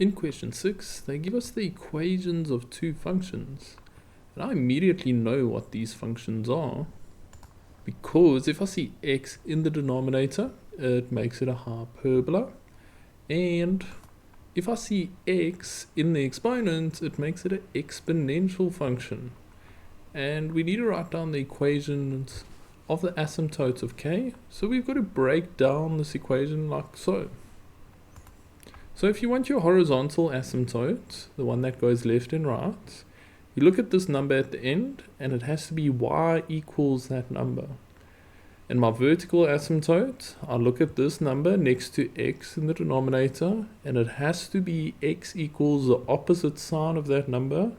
In question 6, they give us the equations of two functions. And I immediately know what these functions are, because if I see x in the denominator, it makes it a hyperbola. And if I see x in the exponent, it makes it an exponential function. And we need to write down the equations of the asymptotes of k. So we've got to break down this equation like so. So if you want your horizontal asymptote, the one that goes left and right, you look at this number at the end, and it has to be y equals that number. And my vertical asymptote, I look at this number next to x in the denominator, and it has to be x equals the opposite sign of that number.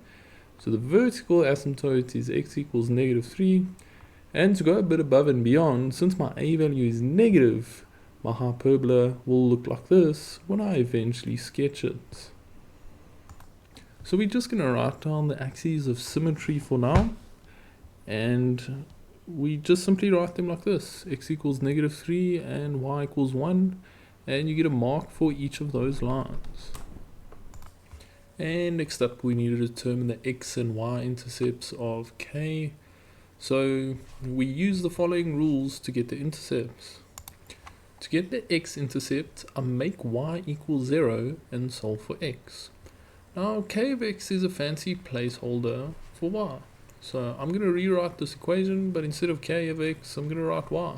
So the vertical asymptote is x equals -3. And to go a bit above and beyond, since my a value is negative, my hyperbola will look like this when I eventually sketch it. So we're just going to write down the axes of symmetry for now, and we just simply write them like this: x equals -3 and y equals 1, and you get a mark for each of those lines. And next up, we need to determine the x and y intercepts of k. So we use the following rules to get the intercepts. To get the x-intercept, I make y equals 0 and solve for x. Now k of x is a fancy placeholder for y. So I'm going to rewrite this equation, but instead of k of x, I'm going to write y.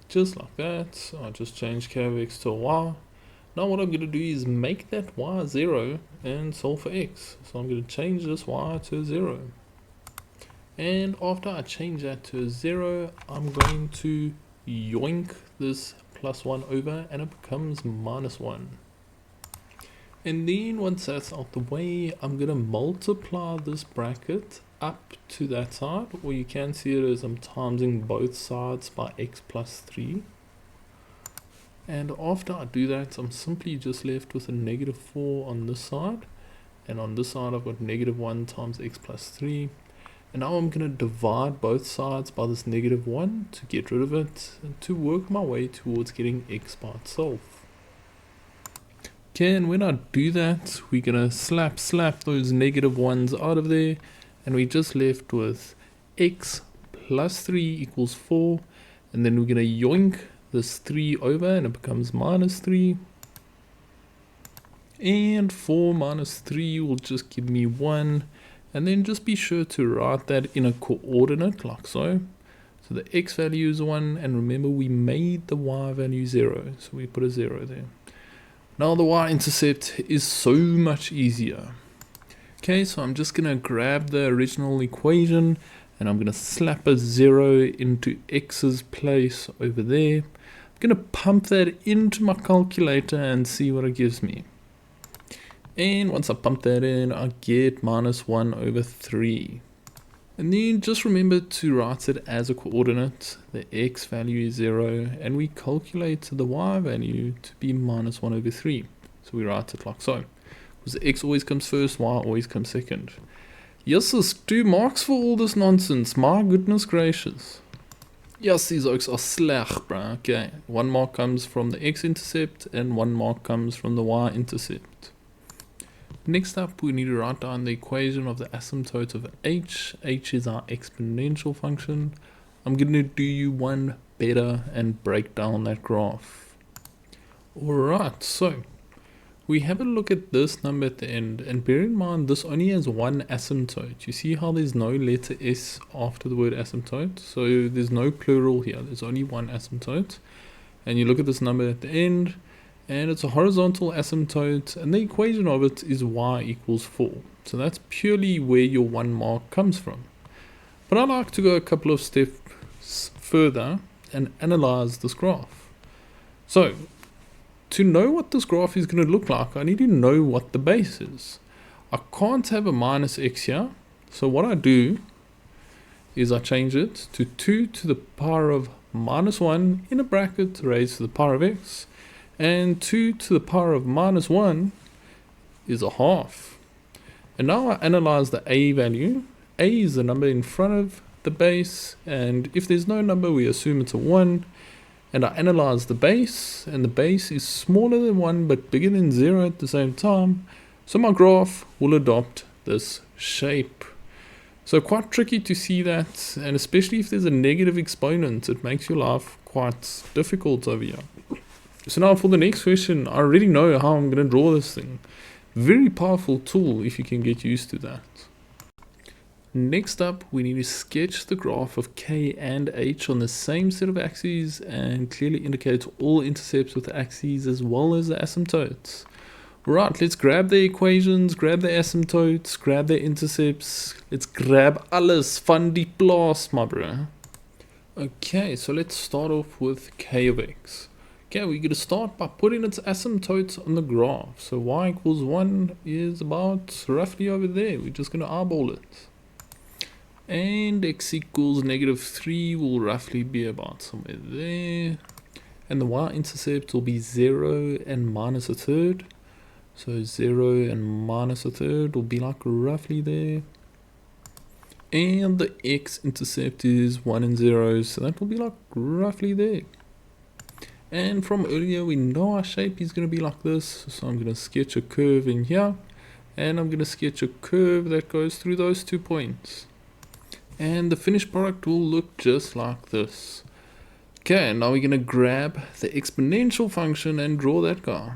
Just like that, I just change k of x to a y. Now what I'm going to do is make that y 0 and solve for x. So I'm going to change this y to a 0. And after I change that to a 0, I'm going to yoink this +1 over, and it becomes -1. And then once that's out the way, I'm going to multiply this bracket up to that side, or you can see it as I'm timesing both sides by x plus 3. And after I do that, I'm simply just left with a -4 on this side, and on this side I've got -1 times x plus 3. And now I'm going to divide both sides by this -1 to get rid of it, and to work my way towards getting x by itself. Okay, and when I do that, we're going to slap those -1s out of there, and we're just left with x plus 3 equals 4, and then we're going to yoink this 3 over, and it becomes -3. And 4 minus 3 will just give me 1. And then just be sure to write that in a coordinate like so. So the x value is 1, and remember we made the y value 0, so we put a 0 there. Now the y-intercept is so much easier. Okay, so I'm just going to grab the original equation, and I'm going to slap a 0 into x's place over there. I'm going to pump that into my calculator and see what it gives me. And once I pump that in, I get -1 over 3. And then just remember to write it as a coordinate. The x value is 0, and we calculate the y value to be -1 over 3. So we write it like so. Because x always comes first, y always comes second. Yes, there's 2 marks for all this nonsense. My goodness gracious. Yes, these oaks are sleg, bruh. Okay, 1 mark comes from the x-intercept, and 1 mark comes from the y-intercept. Next up, we need to write down the equation of the asymptote of h. H is our exponential function. I'm going to do you one better and break down that graph. Alright, so we have a look at this number at the end, and bear in mind this only has one asymptote. You see how there's no letter s after the word asymptote? So there's no plural here, there's only one asymptote. And you look at this number at the end, and it's a horizontal asymptote, and the equation of it is y equals 4. So that's purely where your 1 mark comes from. But I like to go a couple of steps further and analyze this graph. So to know what this graph is going to look like, I need to know what the base is. I can't have a minus x here, so what I do is I change it to 2 to the power of -1 in a bracket raised to the power of x. And 2 to the power of -1 is a half. And now I analyze the a value. A is the number in front of the base, and if there's no number, we assume it's a 1. and I analyze the base, and the base is smaller than 1 but bigger than 0 at the same time, so my graph will adopt this shape. So quite tricky to see that, and especially if there's a negative exponent, it makes your life quite difficult over here. So now for the next question, I already know how I'm going to draw this thing. Very powerful tool if you can get used to that. Next up, we need to sketch the graph of k and h on the same set of axes and clearly indicate all intercepts with the axes as well as the asymptotes. Right, let's grab the equations, grab the asymptotes, grab the intercepts. Let's grab alles van die plaas, my bro. Okay, so let's start off with k of x. Okay, we're going to start by putting its asymptotes on the graph. So y equals 1 is about roughly over there. We're just going to eyeball it. And x equals -3 will roughly be about somewhere there. And the y-intercept will be 0 and minus a third. So 0 and minus a third will be like roughly there. And the x-intercept is 1 and 0, so that will be like roughly there. And from earlier we know our shape is going to be like this. So I'm going to sketch a curve in here. And I'm going to sketch a curve that goes through those 2 points. And the finished product will look just like this. Okay, now we're going to grab the exponential function and draw that guy.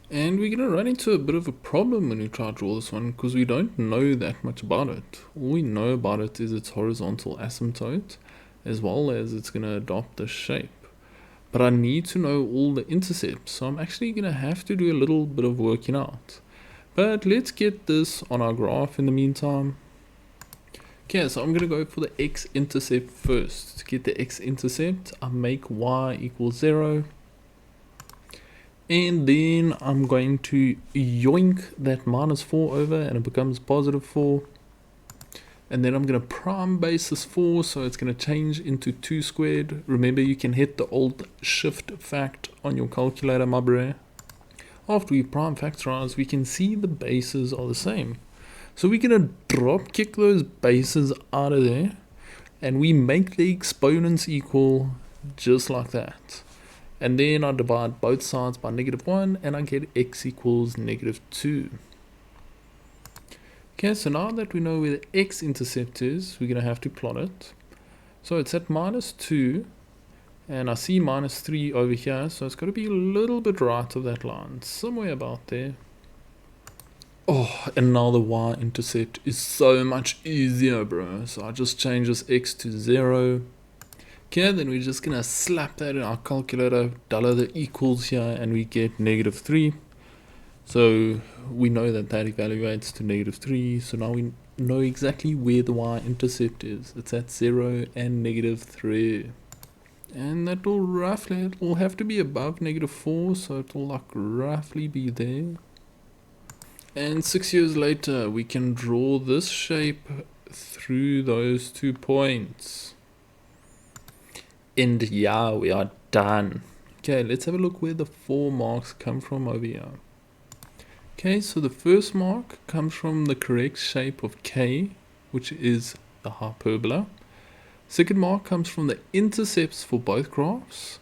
And we're going to run into a bit of a problem when we try to draw this one, because we don't know that much about it. All we know about it is its horizontal asymptote, as well as it's going to adopt the shape. But I need to know all the intercepts, so I'm actually going to have to do a little bit of working out. But let's get this on our graph in the meantime. Okay, so I'm going to go for the x-intercept first. To get the x-intercept, I make y equals 0. And then I'm going to yoink that -4 over and it becomes +4. And then I'm going to prime base this 4, so it's going to change into 2 squared. Remember, you can hit the old shift fact on your calculator, my bro. After we prime factorize, we can see the bases are the same. So we're going to drop kick those bases out of there, and we make the exponents equal just like that. And then I divide both sides by -1, and I get x equals -2. Okay, so now that we know where the x-intercept is, we're going to have to plot it. So it's at -2, and I see -3 over here, so it's got to be a little bit right of that line, somewhere about there. Oh, and now the y-intercept is so much easier, bro. So I just change this x to 0. Okay, then we're just going to slap that in our calculator, dollar the equals here, and we get -3. So we know that that evaluates to -3. So now we know exactly where the y-intercept is. It's at 0 and -3. And that will roughly, it will have to be above -4, so it will like roughly be there. And 6 years later, we can draw this shape through those 2 points. And yeah, we are done. Okay, let's have a look where the 4 marks come from over here. Okay, so the first mark comes from the correct shape of k, which is the hyperbola. Second mark comes from the intercepts for both graphs.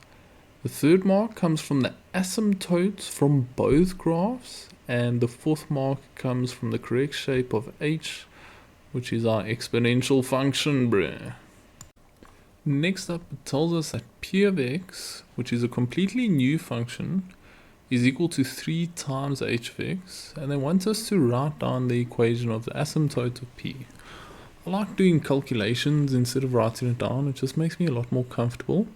The third mark comes from the asymptotes from both graphs. And the fourth mark comes from the correct shape of h, which is our exponential function, bruh. Next up, it tells us that p of x, which is a completely new function, is equal to 3 times h of x, and they want us to write down the equation of the asymptote of p. I like doing calculations instead of writing it down. It just makes me a lot more comfortable.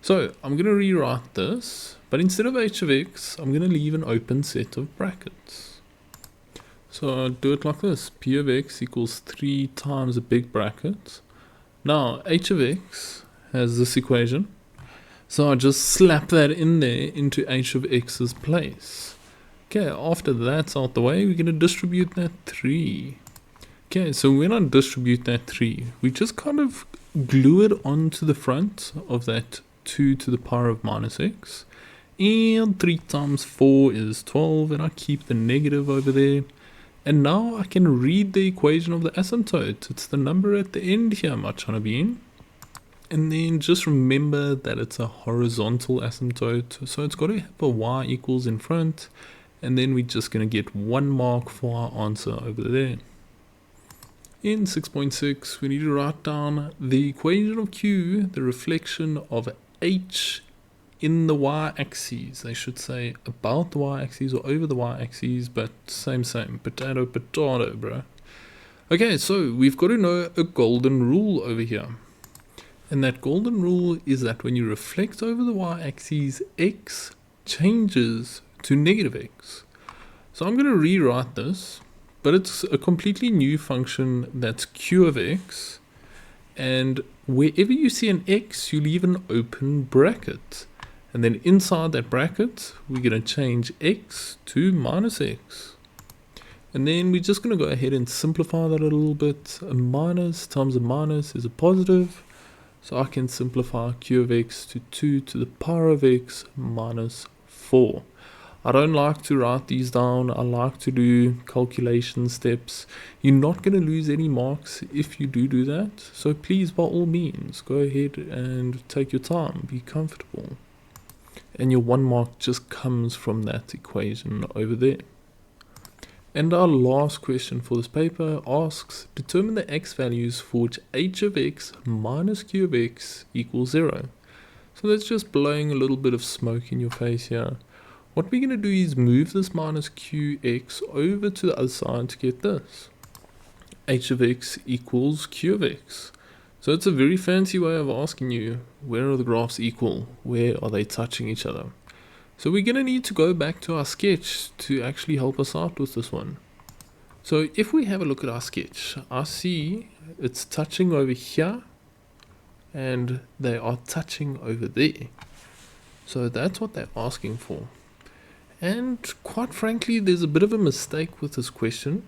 So I'm going to rewrite this, but instead of h of x, I'm going to leave an open set of brackets. So I'll do it like this. P of x equals 3 times a big bracket. Now h of x has this equation. So I just slap that in there into h of x's place. Okay, after that's out the way, we're going to distribute that 3. Okay, so when I distribute that 3, we just kind of glue it onto the front of that 2 to the power of minus x, and 3 times 4 is 12, and I keep the negative over there, and now I can read the equation of the asymptote. It's the number at the end here, my Chana bean, And then just remember that it's a horizontal asymptote, so it's got to have a y equals in front, and then we're just going to get 1 mark for our answer over there. In 6.6, we need to write down the equation of Q, the reflection of H in the y-axis. They should say about the y-axis or over the y-axis, but same, potato, bro. Okay, so we've got to know a golden rule over here. And that golden rule is that when you reflect over the y-axis, x changes to negative x. So I'm going to rewrite this, but it's a completely new function that's q of x. And wherever you see an x, you leave an open bracket. And then inside that bracket, we're going to change x to minus x. And then we're just going to go ahead and simplify that a little bit. A minus times a minus is a positive. So I can simplify q of x to 2 to the power of x minus 4. I don't like to write these down. I like to do calculation steps. You're not going to lose any marks if you do that. So please, by all means, go ahead and take your time. Be comfortable. And your 1 mark just comes from that equation over there. And our last question for this paper asks, determine the x values for which h of x minus q of x equals 0. So that's just blowing a little bit of smoke in your face here. What we're going to do is move this minus qx over to the other side to get this. H of x equals q of x. So it's a very fancy way of asking you, where are the graphs equal? Where are they touching each other? So we're going to need to go back to our sketch to actually help us out with this one. So if we have a look at our sketch, I see it's touching over here and they are touching over there. So that's what they're asking for. And quite frankly, there's a bit of a mistake with this question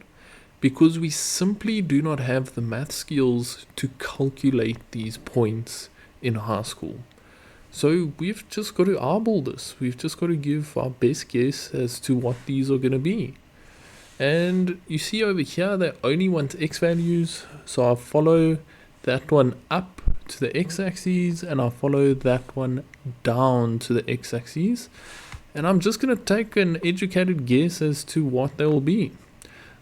because we simply do not have the math skills to calculate these points in high school. So we've just got to eyeball this. We've just got to give our best guess as to what these are going to be. And you see over here, they only want x values. So I'll follow that one up to the x-axis and I'll follow that one down to the x-axis. And I'm just going to take an educated guess as to what they will be.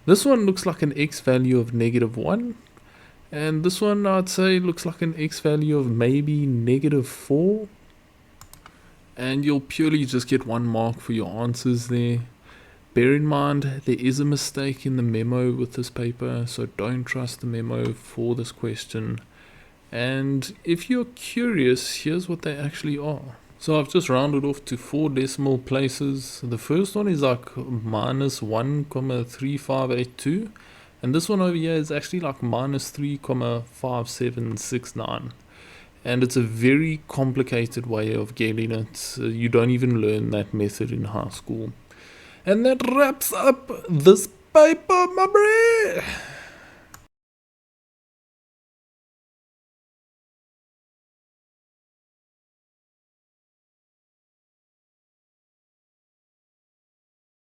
This one looks like an x value of -1. And this one I'd say looks like an x value of maybe -4. And you'll purely just get 1 mark for your answers there. Bear in mind, there is a mistake in the memo with this paper, so don't trust the memo for this question. And if you're curious, here's what they actually are. So I've just rounded off to 4 decimal places. The first one is like -1,3582. And this one over here is actually like -3,5769. And it's a very complicated way of getting it. You don't even learn that method in high school. And that wraps up this paper, my bro.